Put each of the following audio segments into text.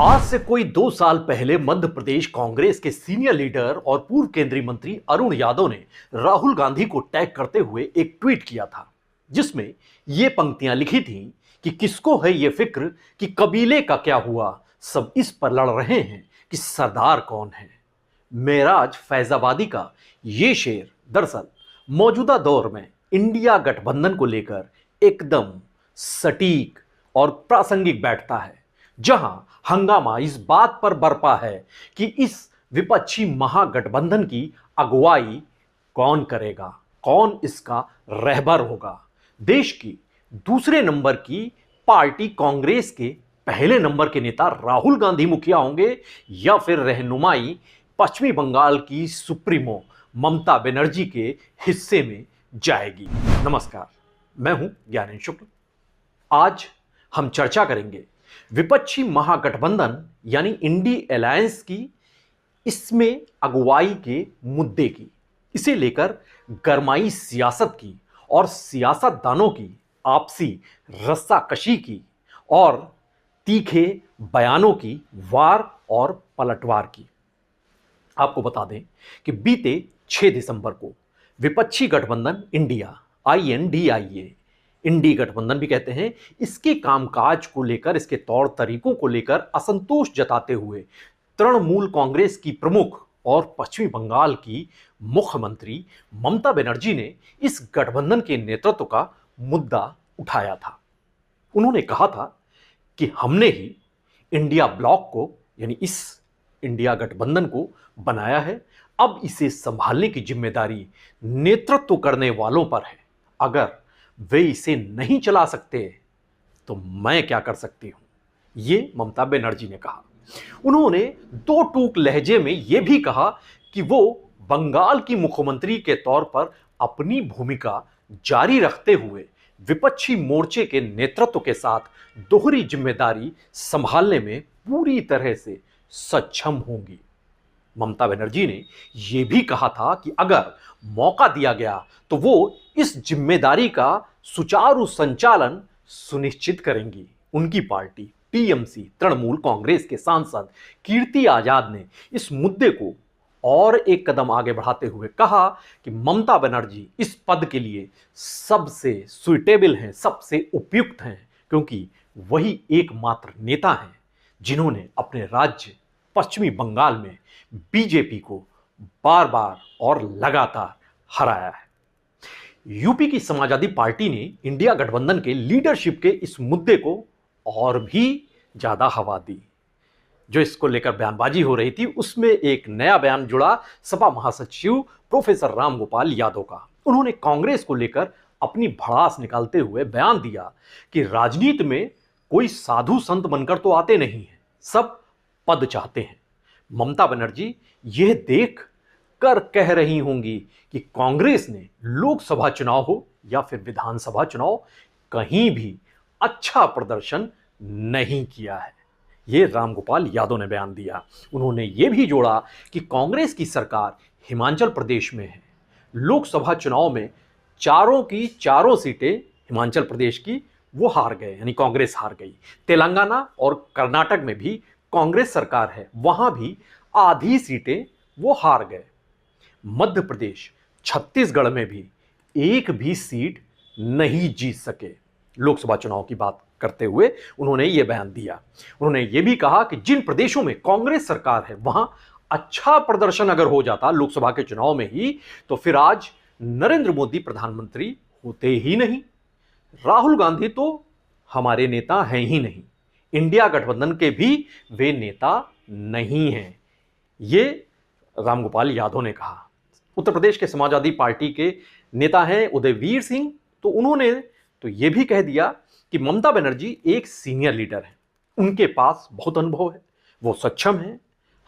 आज से कोई 2 साल पहले मध्य प्रदेश कांग्रेस के सीनियर लीडर और पूर्व केंद्रीय मंत्री अरुण यादव ने राहुल गांधी को टैग करते हुए एक ट्वीट किया था, जिसमें ये पंक्तियां लिखी थीं कि किसको है ये फिक्र कि कबीले का क्या हुआ, सब इस पर लड़ रहे हैं कि सरदार कौन है। मेराज फैजाबादी का ये शेर दरअसल मौजूदा दौर में इंडिया गठबंधन को लेकर एकदम सटीक और प्रासंगिक बैठता है, जहां हंगामा इस बात पर बरपा है कि इस विपक्षी महागठबंधन की अगुवाई कौन करेगा, कौन इसका रहबर होगा। देश की दूसरे नंबर की पार्टी कांग्रेस के पहले नंबर के नेता राहुल गांधी मुखिया होंगे या फिर रहनुमाई पश्चिमी बंगाल की सुप्रीमो ममता बनर्जी के हिस्से में जाएगी। नमस्कार, मैं हूं ज्ञानेंद्र शुक्ल। आज हम चर्चा करेंगे विपक्षी महागठबंधन यानी इंडी अलायंस की इसमें अगुवाई के मुद्दे की, इसे लेकर गरमाई सियासत की और सियासतदानों की आपसी रस्साकशी की और तीखे बयानों की वार और पलटवार की। आपको बता दें कि बीते 6 दिसंबर को विपक्षी गठबंधन इंडिया INDIA, इंडी गठबंधन भी कहते हैं, इसके कामकाज को लेकर, इसके तौर तरीकों को लेकर असंतोष जताते हुए तृणमूल कांग्रेस की प्रमुख और पश्चिमी बंगाल की मुख्यमंत्री ममता बनर्जी ने इस गठबंधन के नेतृत्व का मुद्दा उठाया था। उन्होंने कहा था कि हमने ही इंडिया ब्लॉक को यानी इस इंडिया गठबंधन को बनाया है, अब इसे संभालने की जिम्मेदारी नेतृत्व करने वालों पर है। अगर वे इसे नहीं चला सकते तो मैं क्या कर सकती हूं, ये ममता बनर्जी ने कहा। उन्होंने दो टूक लहजे में यह भी कहा कि वो बंगाल की मुख्यमंत्री के तौर पर अपनी भूमिका जारी रखते हुए विपक्षी मोर्चे के नेतृत्व के साथ दोहरी जिम्मेदारी संभालने में पूरी तरह से सक्षम होंगी। ममता बनर्जी ने यह भी कहा था कि अगर मौका दिया गया तो वो इस जिम्मेदारी का सुचारू संचालन सुनिश्चित करेंगी। उनकी पार्टी TMC तृणमूल कांग्रेस के सांसद कीर्ति आजाद ने इस मुद्दे को और एक कदम आगे बढ़ाते हुए कहा कि ममता बनर्जी इस पद के लिए सबसे सुइटेबल हैं, सबसे उपयुक्त हैं, क्योंकि वही एकमात्र नेता हैं जिन्होंने अपने राज्य पश्चिमी बंगाल में बीजेपी को बार बार और लगातार हराया है। यूपी की समाजवादी पार्टी ने इंडिया गठबंधन के लीडरशिप के इस मुद्दे को और भी ज्यादा हवा दी। जो इसको लेकर बयानबाजी हो रही थी, उसमें एक नया बयान जुड़ा सपा महासचिव प्रोफेसर रामगोपाल यादव का। उन्होंने कांग्रेस को लेकर अपनी भड़ास निकालते हुए बयान दिया कि राजनीति में कोई साधु संत बनकर तो आते नहीं हैं, सब पद चाहते हैं। ममता बनर्जी यह देख कर कह रही होंगी कि कांग्रेस ने लोकसभा चुनाव हो या फिर विधानसभा चुनाव कहीं भी अच्छा प्रदर्शन नहीं किया है। यह रामगोपाल यादव ने बयान दिया। उन्होंने यह भी जोड़ा कि कांग्रेस की सरकार हिमाचल प्रदेश में है। लोकसभा चुनाव में चारों की चारों सीटें हिमाचल प्रदेश की वो हार गए, यानी कांग्रेस हार गई। तेलंगाना और कर्नाटक में भी कांग्रेस सरकार है, वहां भी आधी सीटें वो हार गए। मध्य प्रदेश, छत्तीसगढ़ में भी एक भी सीट नहीं जीत सके। लोकसभा चुनाव की बात करते हुए उन्होंने ये बयान दिया। उन्होंने ये भी कहा कि जिन प्रदेशों में कांग्रेस सरकार है वहां अच्छा प्रदर्शन अगर हो जाता लोकसभा के चुनाव में ही, तो फिर आज नरेंद्र मोदी प्रधानमंत्री होते ही नहीं। राहुल गांधी तो हमारे नेता हैं ही नहीं, इंडिया गठबंधन के भी वे नेता नहीं हैं, ये रामगोपाल यादव ने कहा। उत्तर प्रदेश के समाजवादी पार्टी के नेता हैं उदयवीर सिंह, तो उन्होंने तो यह भी कह दिया कि ममता बनर्जी एक सीनियर लीडर है, उनके पास बहुत अनुभव है, वो सक्षम है।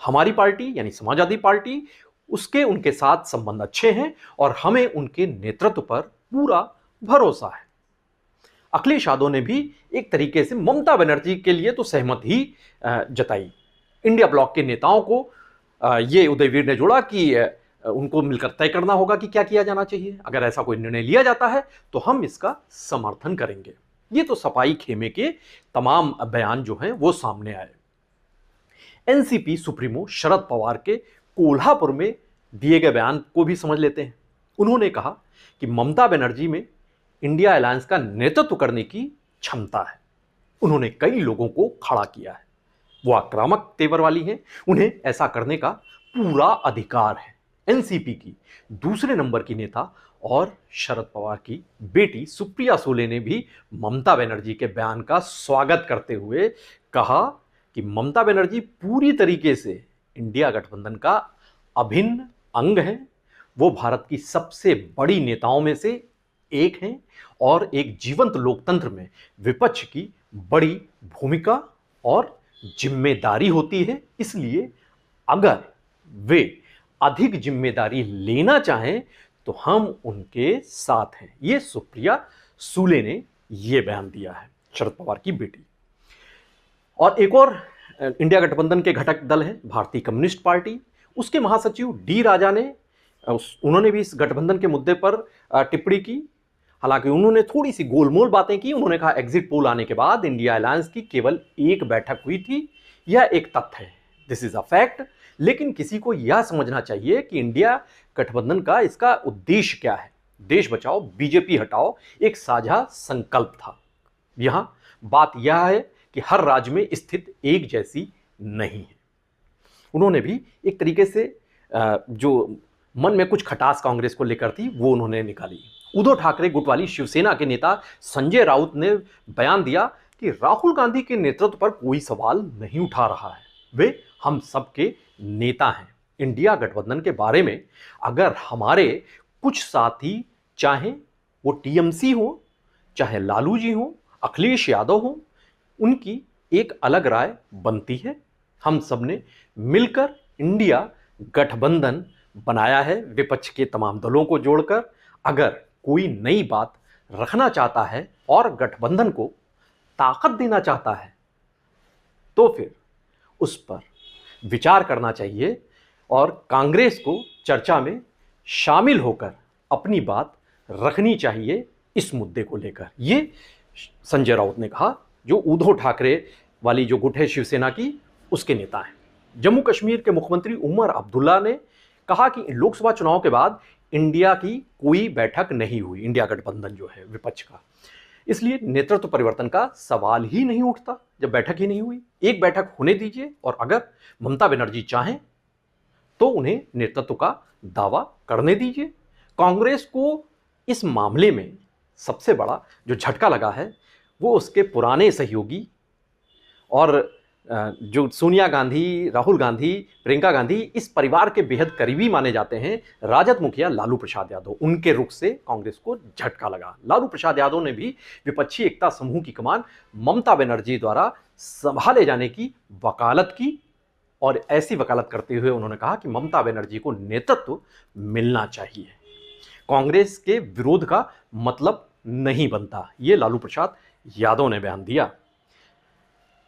हमारी पार्टी यानी समाजवादी पार्टी, उसके उनके साथ संबंध अच्छे हैं और हमें उनके नेतृत्व पर पूरा भरोसा है। अखिलेश यादव ने भी एक तरीके से ममता बनर्जी के लिए तो सहमत ही जताई। इंडिया ब्लॉक के नेताओं को ये उदयवीर ने जोड़ा कि उनको मिलकर तय करना होगा कि क्या किया जाना चाहिए। अगर ऐसा कोई निर्णय लिया जाता है तो हम इसका समर्थन करेंगे। ये तो सफाई खेमे के तमाम बयान जो हैं वो सामने आए। एनसीपी सुप्रीमो शरद पवार के कोल्हापुर में दिए गए बयान को भी समझ लेते हैं। उन्होंने कहा कि ममता बनर्जी में इंडिया अलायंस का नेतृत्व करने की क्षमता है। उन्होंने कई लोगों को खड़ा किया है, वो आक्रामक तेवर वाली हैं, उन्हें ऐसा करने का पूरा अधिकार है। एनसीपी की दूसरे नंबर की नेता और शरद पवार की बेटी सुप्रिया सुले ने भी ममता बनर्जी के बयान का स्वागत करते हुए कहा कि ममता बनर्जी पूरी तरीके से इंडिया गठबंधन का अभिन्न अंग है। वो भारत की सबसे बड़ी नेताओं में से एक हैं और एक जीवंत लोकतंत्र में विपक्ष की बड़ी भूमिका और जिम्मेदारी होती है। इसलिए अगर वे अधिक जिम्मेदारी लेना चाहें तो हम उनके साथ हैं। ये सुप्रिया सुले ने ये बयान दिया है, शरद पवार की बेटी। और एक और इंडिया गठबंधन के घटक दल है भारतीय कम्युनिस्ट पार्टी। उसके महासचिव डी राजा ने उन्होंने भी इस गठबंधन के मुद्दे पर टिप्पणी की। हालांकि उन्होंने थोड़ी सी गोलमोल बातें की। उन्होंने कहा एग्जिट पोल आने के बाद इंडिया अलायंस की केवल एक बैठक हुई थी, यह एक तथ्य है, दिस इज अ फैक्ट। लेकिन किसी को यह समझना चाहिए कि इंडिया गठबंधन का इसका उद्देश्य क्या है। देश बचाओ बीजेपी हटाओ एक साझा संकल्प था। यहां बात यह है कि हर राज्य में स्थिति एक जैसी नहीं है। उन्होंने भी एक तरीके से जो मन में कुछ खटास कांग्रेस को लेकर थी वो उन्होंने निकाली। उद्धव ठाकरे गुट वाली शिवसेना के नेता संजय राउत ने बयान दिया कि राहुल गांधी के नेतृत्व पर कोई सवाल नहीं उठा रहा है, वे हम सबके नेता हैं। इंडिया गठबंधन के बारे में अगर हमारे कुछ साथी, चाहे वो टीएमसी हो, चाहे लालू जी हो, अखिलेश यादव हो, उनकी एक अलग राय बनती है। हम सब ने मिलकर इंडिया गठबंधन बनाया है विपक्ष के तमाम दलों को जोड़कर। अगर कोई नई बात रखना चाहता है और गठबंधन को ताकत देना चाहता है तो फिर उस पर विचार करना चाहिए और कांग्रेस को चर्चा में शामिल होकर अपनी बात रखनी चाहिए इस मुद्दे को लेकर। ये संजय राउत ने कहा, जो उद्धव ठाकरे वाली जो गुट है शिवसेना की, उसके नेता हैं। जम्मू कश्मीर के मुख्यमंत्री उमर अब्दुल्ला ने कहा कि लोकसभा चुनाव के बाद इंडिया की कोई बैठक नहीं हुई, इंडिया गठबंधन जो है विपक्ष का, इसलिए नेतृत्व परिवर्तन का सवाल ही नहीं उठता जब बैठक ही नहीं हुई। एक बैठक होने दीजिए और अगर ममता बनर्जी चाहें तो उन्हें नेतृत्व का दावा करने दीजिए। कांग्रेस को इस मामले में सबसे बड़ा जो झटका लगा है वो उसके पुराने सहयोगी और जो सोनिया गांधी, राहुल गांधी, प्रियंका गांधी इस परिवार के बेहद करीबी माने जाते हैं, राजद मुखिया लालू प्रसाद यादव, उनके रुख से कांग्रेस को झटका लगा। लालू प्रसाद यादव ने भी विपक्षी एकता समूह की कमान ममता बनर्जी द्वारा संभाले जाने की वकालत की और ऐसी वकालत करते हुए उन्होंने कहा कि ममता बनर्जी को नेतृत्व मिलना चाहिए, कांग्रेस के विरोध का मतलब नहीं बनता। ये लालू प्रसाद यादव ने बयान दिया।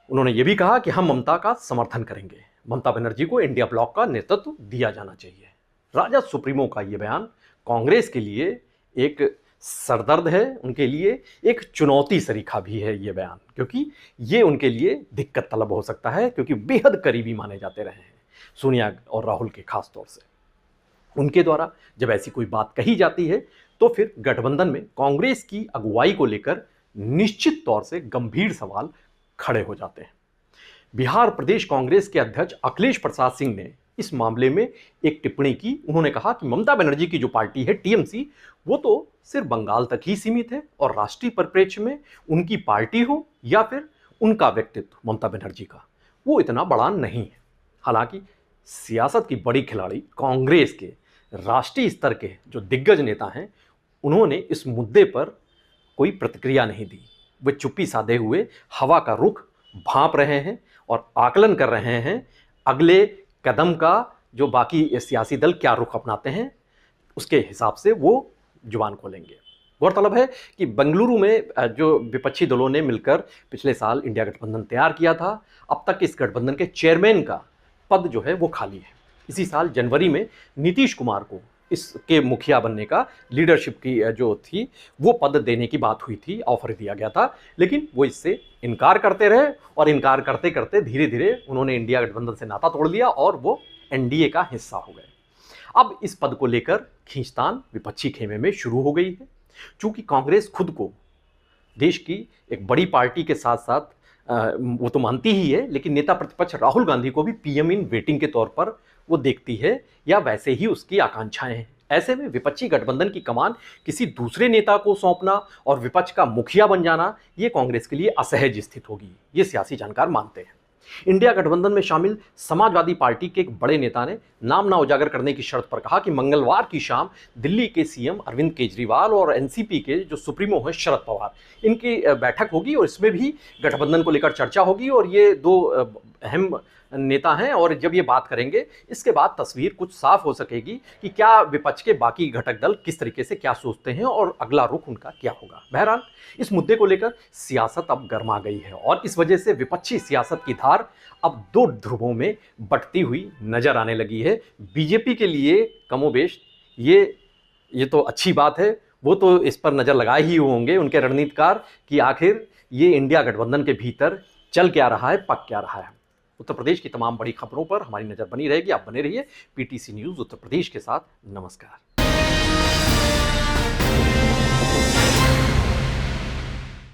उन्होंने ये भी कहा कि हम ममता का समर्थन करेंगे, ममता बनर्जी को इंडिया ब्लॉक का नेतृत्व दिया जाना चाहिए। राजद सुप्रीमो का ये बयान कांग्रेस के लिए एक सरदर्द है, उनके लिए एक चुनौती सरीखा भी है ये बयान, क्योंकि ये उनके लिए दिक्कत तलब हो सकता है, क्योंकि बेहद करीबी माने जाते रहे हैं सोनिया और राहुल के खास तौर से। उनके द्वारा जब ऐसी कोई बात कही जाती है तो फिर गठबंधन में कांग्रेस की अगुवाई को लेकर निश्चित तौर से गंभीर सवाल खड़े हो जाते हैं। बिहार प्रदेश कांग्रेस के अध्यक्ष अखिलेश प्रसाद सिंह ने इस मामले में एक टिप्पणी की। उन्होंने कहा कि ममता बनर्जी की जो पार्टी है टीएमसी, वो तो सिर्फ बंगाल तक ही सीमित है और राष्ट्रीय परिप्रेक्ष्य में उनकी पार्टी हो या फिर उनका व्यक्तित्व ममता बनर्जी का, वो इतना बड़ा नहीं है। हालांकि सियासत की बड़ी खिलाड़ी कांग्रेस के राष्ट्रीय स्तर के जो दिग्गज नेता हैं, उन्होंने इस मुद्दे पर कोई प्रतिक्रिया नहीं दी। वे चुप्पी साधे हुए हवा का रुख भांप रहे हैं और आकलन कर रहे हैं अगले कदम का, जो बाकी सियासी दल क्या रुख अपनाते हैं उसके हिसाब से वो जुबान खोलेंगे। गौरतलब है कि बेंगलुरु में जो विपक्षी दलों ने मिलकर पिछले साल इंडिया गठबंधन तैयार किया था, अब तक इस गठबंधन के चेयरमैन का पद जो है वो खाली है। इसी साल जनवरी में नीतीश कुमार को इसके मुखिया बनने का, लीडरशिप की जो थी वो पद देने की बात हुई थी, ऑफर दिया गया था, लेकिन वो इससे इनकार करते रहे और इनकार करते करते धीरे धीरे उन्होंने इंडिया गठबंधन से नाता तोड़ लिया और वो एनडीए का हिस्सा हो गए। अब इस पद को लेकर खींचतान विपक्षी खेमे में शुरू हो गई है। चूंकि कांग्रेस खुद को देश की एक बड़ी पार्टी के साथ साथ वो तो मानती ही है, लेकिन नेता प्रतिपक्ष राहुल गांधी को भी पीएम इन वेटिंग के तौर पर वो देखती है, या वैसे ही उसकी आकांक्षाएं हैं। ऐसे में विपक्षी गठबंधन की कमान किसी दूसरे नेता को सौंपना और विपक्ष का मुखिया बन जाना, ये कांग्रेस के लिए असहज स्थिति होगी, ये सियासी जानकार मानते हैं। इंडिया गठबंधन में शामिल समाजवादी पार्टी के एक बड़े नेता ने नाम ना उजागर करने की शर्त पर कहा कि मंगलवार की शाम दिल्ली के सीएम अरविंद केजरीवाल और एनसीपी के जो सुप्रीमो हैं शरद पवार, इनकी बैठक होगी और इसमें भी गठबंधन को लेकर चर्चा होगी और ये दो अहम नेता हैं और जब ये बात करेंगे इसके बाद तस्वीर कुछ साफ हो सकेगी कि क्या विपक्ष के बाकी घटक दल किस तरीके से क्या सोचते हैं और अगला रुख उनका क्या होगा। बहरहाल इस मुद्दे को लेकर सियासत अब गर्मा गई है और इस वजह से विपक्षी सियासत की धार अब दो ध्रुवों में बंटती हुई नजर आने लगी है। बीजेपी के लिए कमोबेश ये तो अच्छी बात है, वो तो इस पर नजर लगाए ही होंगे उनके रणनीतिकार कि आखिर ये इंडिया गठबंधन के भीतर चल क्या रहा है, पक क्या रहा है। उत्तर प्रदेश की तमाम बड़ी खबरों पर हमारी नजर बनी रहेगी। आप बने रहिए पीटीसी न्यूज उत्तर प्रदेश के साथ। नमस्कार।